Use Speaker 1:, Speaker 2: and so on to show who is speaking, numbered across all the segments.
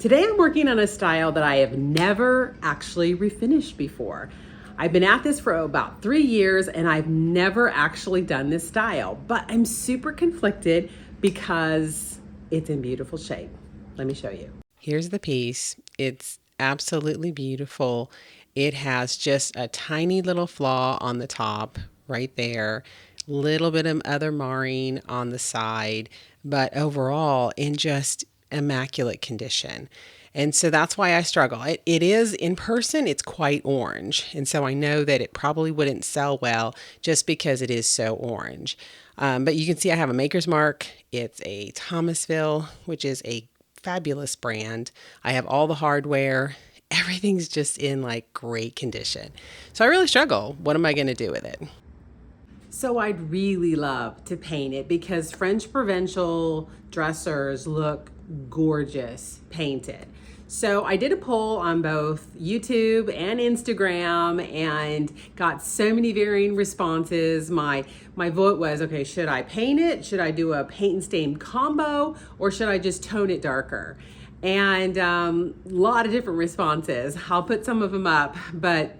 Speaker 1: Today I'm working on a style that I have never actually refinished before. I've been at this for about 3 years and I've never actually done this style, but I'm super conflicted because it's in beautiful shape. Let me show you. Here's the piece. It's absolutely beautiful. It has just a tiny little flaw on the top right there, little bit of other marring on the side, but overall in just immaculate condition. And so that's why I struggle. It is in person, it's quite orange. And so I know that it probably wouldn't sell well just because it is so orange. But you can see I have a maker's mark. It's a Thomasville, which is a fabulous brand. I have all the hardware. Everything's just in like great condition. So I really struggle. What am I going to do with it? So I'd really love to paint it because French Provincial dressers look gorgeous painted. So I did a poll on both YouTube and Instagram and got so many varying responses. My vote was, okay, should I paint it? Should I do a paint and stain combo or should I just tone it darker? And a lot of different responses. I'll put some of them up, but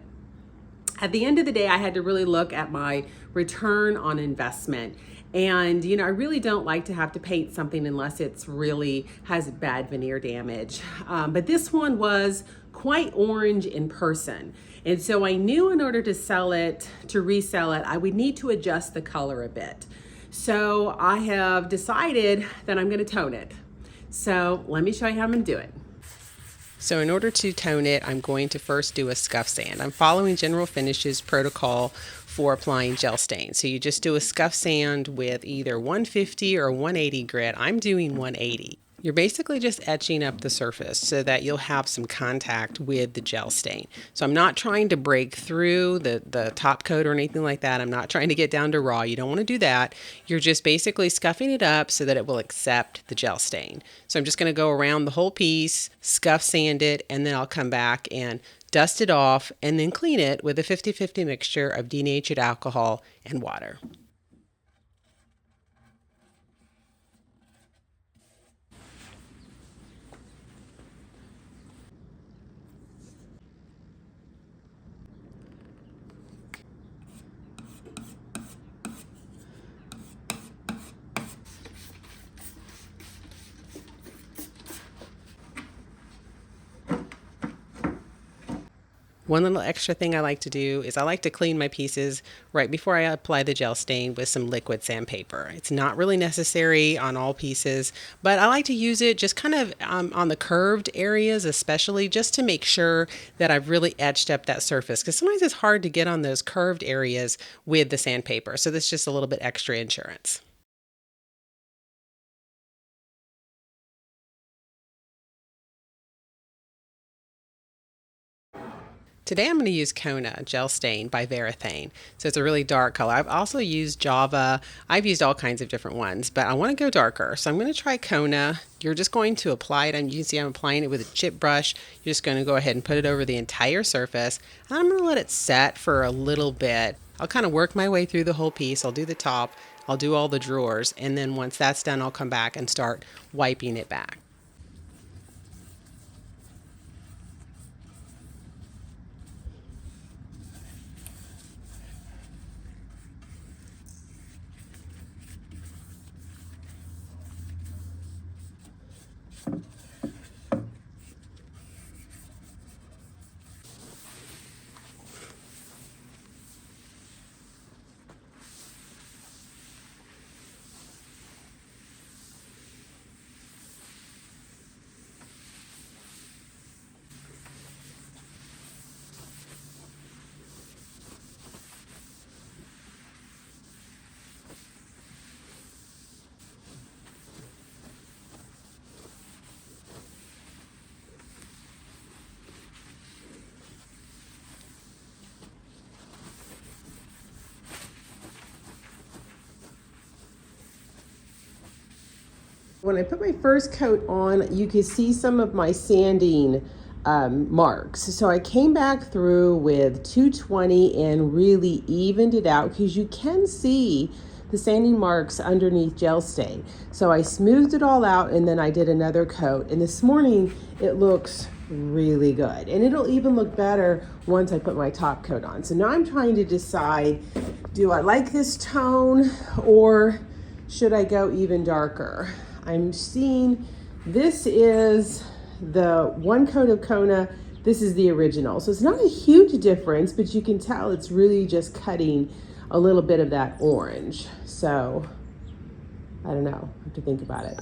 Speaker 1: at the end of the day, I had to really look at my return on investment. And, I really don't like to have to paint something unless it's really has bad veneer damage. But this one was quite orange in person. And so I knew in order to sell it, to resell it, I would need to adjust the color a bit. So I have decided that I'm going to tone it. So let me show you how I'm going to do it. So in order to tone it, I'm going to first do a scuff sand. I'm following General Finish's protocol for applying gel stain. So you just do a scuff sand with either 150 or 180 grit. I'm doing 180. You're basically just etching up the surface so that you'll have some contact with the gel stain. So I'm not trying to break through the top coat or anything like that. I'm not trying to get down to raw. You don't want to do that. You're just basically scuffing it up so that it will accept the gel stain. So I'm just going to go around the whole piece, scuff sand it, and then I'll come back and dust it off and then clean it with a 50-50 mixture of denatured alcohol and water. One little extra thing I like to do is I like to clean my pieces right before I apply the gel stain with some liquid sandpaper. It's not really necessary on all pieces, but I like to use it just kind of on the curved areas, especially just to make sure that I've really etched up that surface, because sometimes it's hard to get on those curved areas with the sandpaper. So that's just a little bit extra insurance. Today I'm going to use Kona Gel Stain by Varathane. So it's a really dark color. I've also used Java. I've used all kinds of different ones, but I want to go darker. So I'm going to try Kona. You're just going to apply it, and you can see I'm applying it with a chip brush. You're just going to go ahead and put it over the entire surface. And I'm going to let it set for a little bit. I'll kind of work my way through the whole piece. I'll do the top. I'll do all the drawers. And then once that's done, I'll come back and start wiping it back. When I put my first coat on, you can see some of my sanding marks. So I came back through with 220 and really evened it out, because you can see the sanding marks underneath gel stain. So I smoothed it all out and then I did another coat. And this morning it looks really good. And it'll even look better once I put my top coat on. So now I'm trying to decide, do I like this tone or should I go even darker? I'm seeing this is the one coat of Kona. This is the original. So it's not a huge difference, but you can tell it's really just cutting a little bit of that orange. So I don't know, I have to think about it.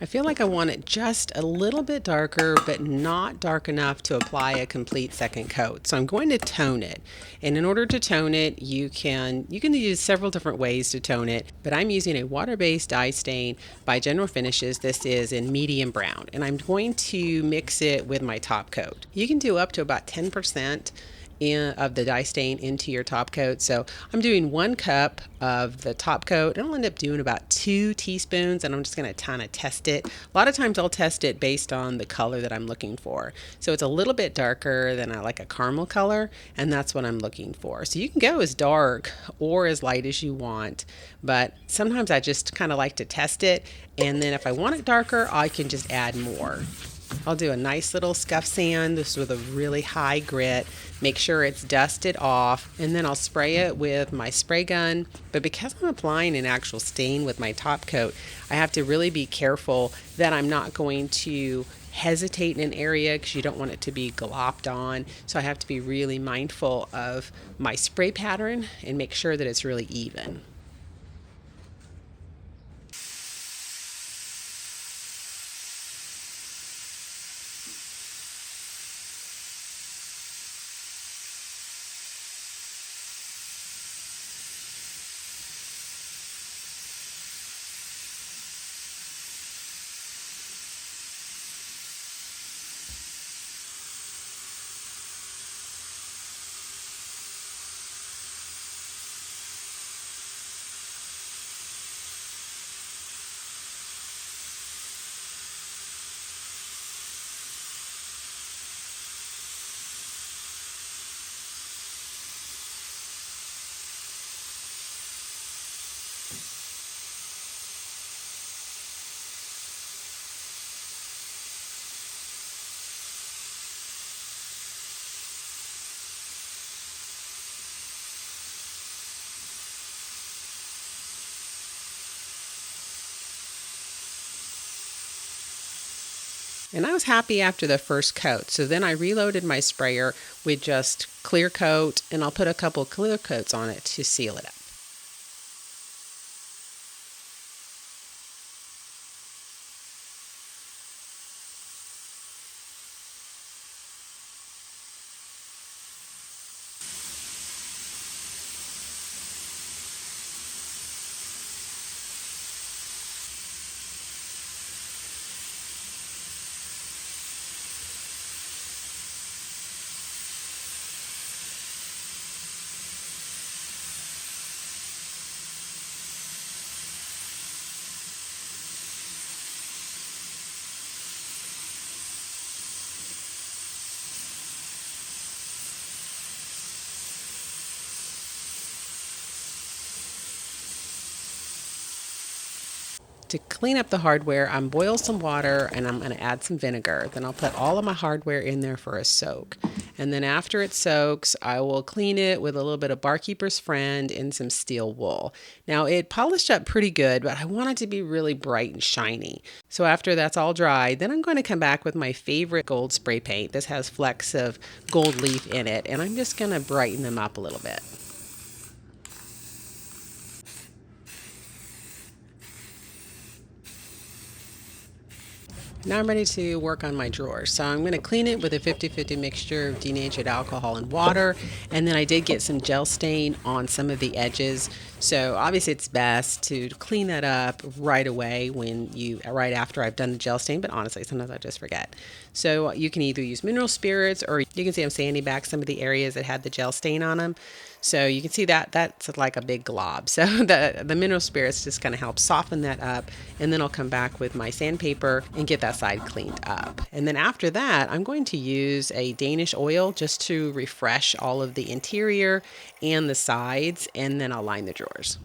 Speaker 1: I feel like I want it just a little bit darker, but not dark enough to apply a complete second coat. So I'm going to tone it. And in order to tone it, you can use several different ways to tone it, but I'm using a water-based dye stain by General Finishes. This is in medium brown, and I'm going to mix it with my top coat. You can do up to about 10% of the dye stain into your top coat. So I'm doing 1 cup of the top coat, and I'll end up doing about 2 teaspoons, and I'm just going to kind of test it. A lot of times I'll test it based on the color that I'm looking for. So it's a little bit darker than I like a caramel color, and that's what I'm looking for. So you can go as dark or as light as you want, but sometimes I just kind of like to test it, and then if I want it darker, I can just add more. I'll do a nice little scuff sand, this with a really high grit, make sure it's dusted off, and then I'll spray it with my spray gun. But because I'm applying an actual stain with my top coat, I have to really be careful that I'm not going to hesitate in an area because you don't want it to be glopped on. So I have to be really mindful of my spray pattern and make sure that it's really even. And I was happy after the first coat. So then I reloaded my sprayer with just clear coat, and I'll put a couple clear coats on it to seal it up. To clean up the hardware, I'm boil some water and I'm going to add some vinegar. Then I'll put all of my hardware in there for a soak. And then after it soaks, I will clean it with a little bit of Barkeeper's Friend and some steel wool. Now it polished up pretty good, but I want it to be really bright and shiny. So after that's all dried, then I'm going to come back with my favorite gold spray paint. This has flecks of gold leaf in it, and I'm just going to brighten them up a little bit. Now I'm ready to work on my drawer. So I'm going to clean it with a 50-50 mixture of denatured alcohol and water. And then I did get some gel stain on some of the edges. So obviously it's best to clean that up right away right after I've done the gel stain. But honestly, sometimes I just forget. So you can either use mineral spirits, or you can see I'm sanding back some of the areas that had the gel stain on them. So you can see that that's like a big glob. So the mineral spirits just kind of help soften that up. And then I'll come back with my sandpaper and get that side cleaned up. And then after that, I'm going to use a Danish oil just to refresh all of the interior and the sides. And then I'll line the drawers.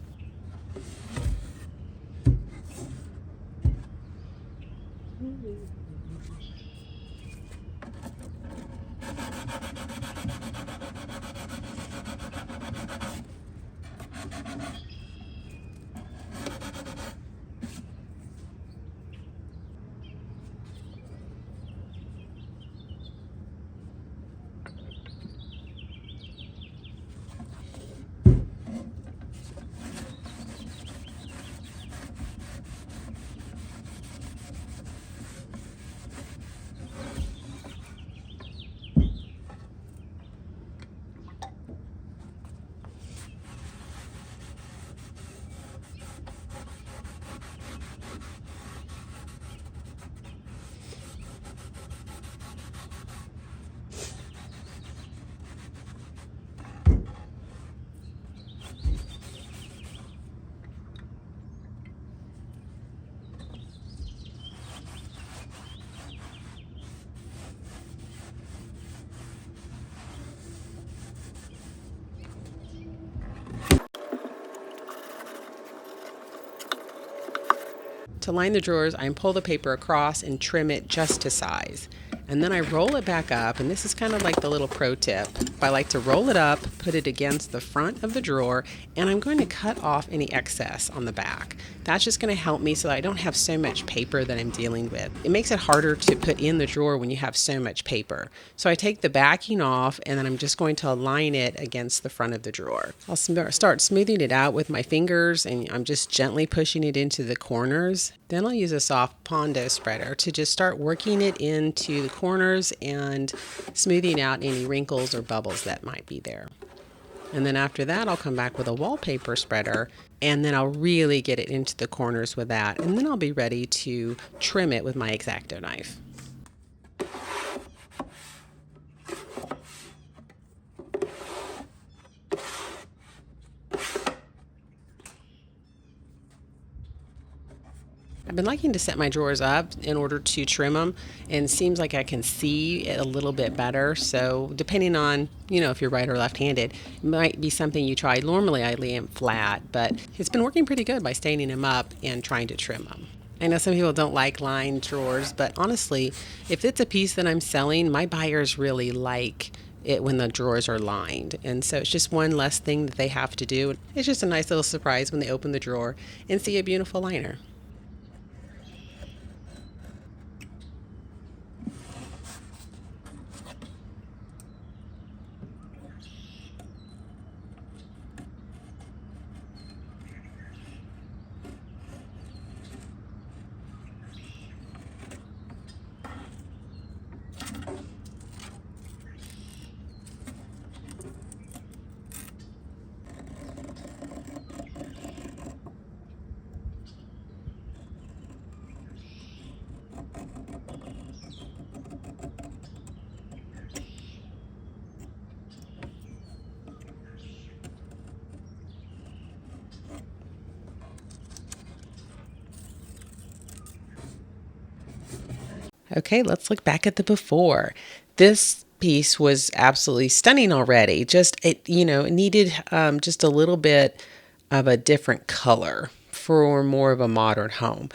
Speaker 1: To line the drawers, I pull the paper across and trim it just to size. And then I roll it back up, and this is kind of like the little pro tip. I like to roll it up, put it against the front of the drawer, and I'm going to cut off any excess on the back. That's just going to help me so that I don't have so much paper that I'm dealing with. It makes it harder to put in the drawer when you have so much paper. So I take the backing off, and then I'm just going to align it against the front of the drawer. I'll start smoothing it out with my fingers, and I'm just gently pushing it into the corners. Then I'll use a soft Pondo spreader to just start working it into the corners and smoothing out any wrinkles or bubbles that might be there. And then after that, I'll come back with a wallpaper spreader, and then I'll really get it into the corners with that. And then I'll be ready to trim it with my X-Acto knife. I've been liking to set my drawers up in order to trim them, and it seems like I can see it a little bit better. So depending on, if you're right or left-handed, it might be something you try. Normally I lay them flat, but it's been working pretty good by standing them up and trying to trim them. I know some people don't like lined drawers, but honestly, if it's a piece that I'm selling, my buyers really like it when the drawers are lined. And so it's just one less thing that they have to do. It's just a nice little surprise when they open the drawer and see a beautiful liner.
Speaker 2: Okay, let's look back at the before. This piece was absolutely stunning already. Just it needed just a little bit of a different color for more of a modern home.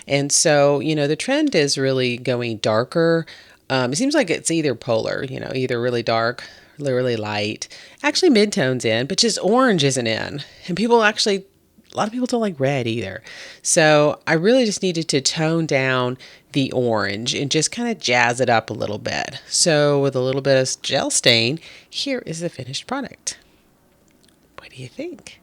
Speaker 2: And so, the trend is really going darker. It seems like it's either polar, either really dark, really light. Actually, mid-tone's in, but just orange isn't in. And a lot of people don't like red either. So I really just needed to tone down the orange and just kind of jazz it up a little bit. So with a little bit of gel stain, here is the finished product. What do you think?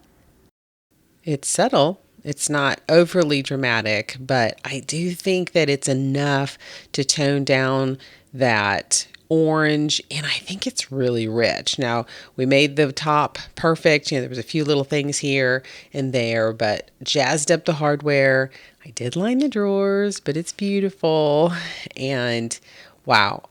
Speaker 2: It's subtle. It's not overly dramatic, but I do think that it's enough to tone down that orange, and I think it's really rich. Now, we made the top perfect. There was a few little things here and there, but jazzed up the hardware. I did line the drawers, but it's beautiful. And wow,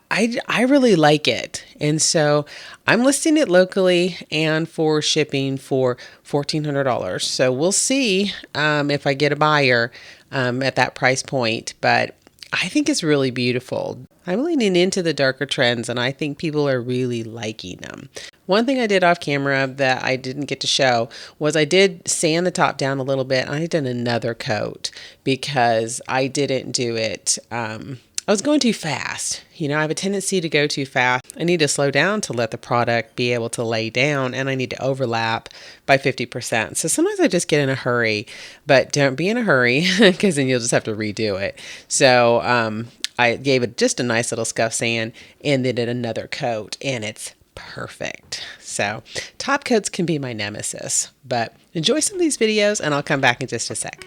Speaker 2: I really like it. And so I'm listing it locally and for shipping for $1,400. So we'll see if I get a buyer at that price point. But I think it's really beautiful. I'm leaning into the darker trends, and I think people are really liking them. One thing I did off camera that I didn't get to show was I did sand the top down a little bit. I did another coat because I didn't do it. I was going too fast. I have a tendency to go too fast. I need to slow down to let the product be able to lay down, and I need to overlap by 50%. So sometimes I just get in a hurry, but don't be in a hurry because then you'll just have to redo it. So I gave it just a nice little scuff sand and then did another coat, and it's perfect. So top coats can be my nemesis, but enjoy some of these videos and I'll come back in just a sec.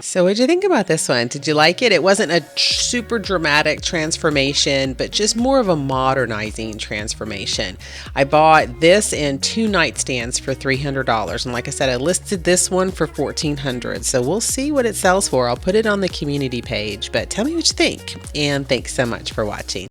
Speaker 2: So what did you think about this one? Did you like it? It wasn't a super dramatic transformation, but just more of a modernizing transformation. I bought this and 2 nightstands for $300. And like I said, I listed this one for $1,400. So we'll see what it sells for. I'll put it on the community page, but tell me what you think. And thanks so much for watching.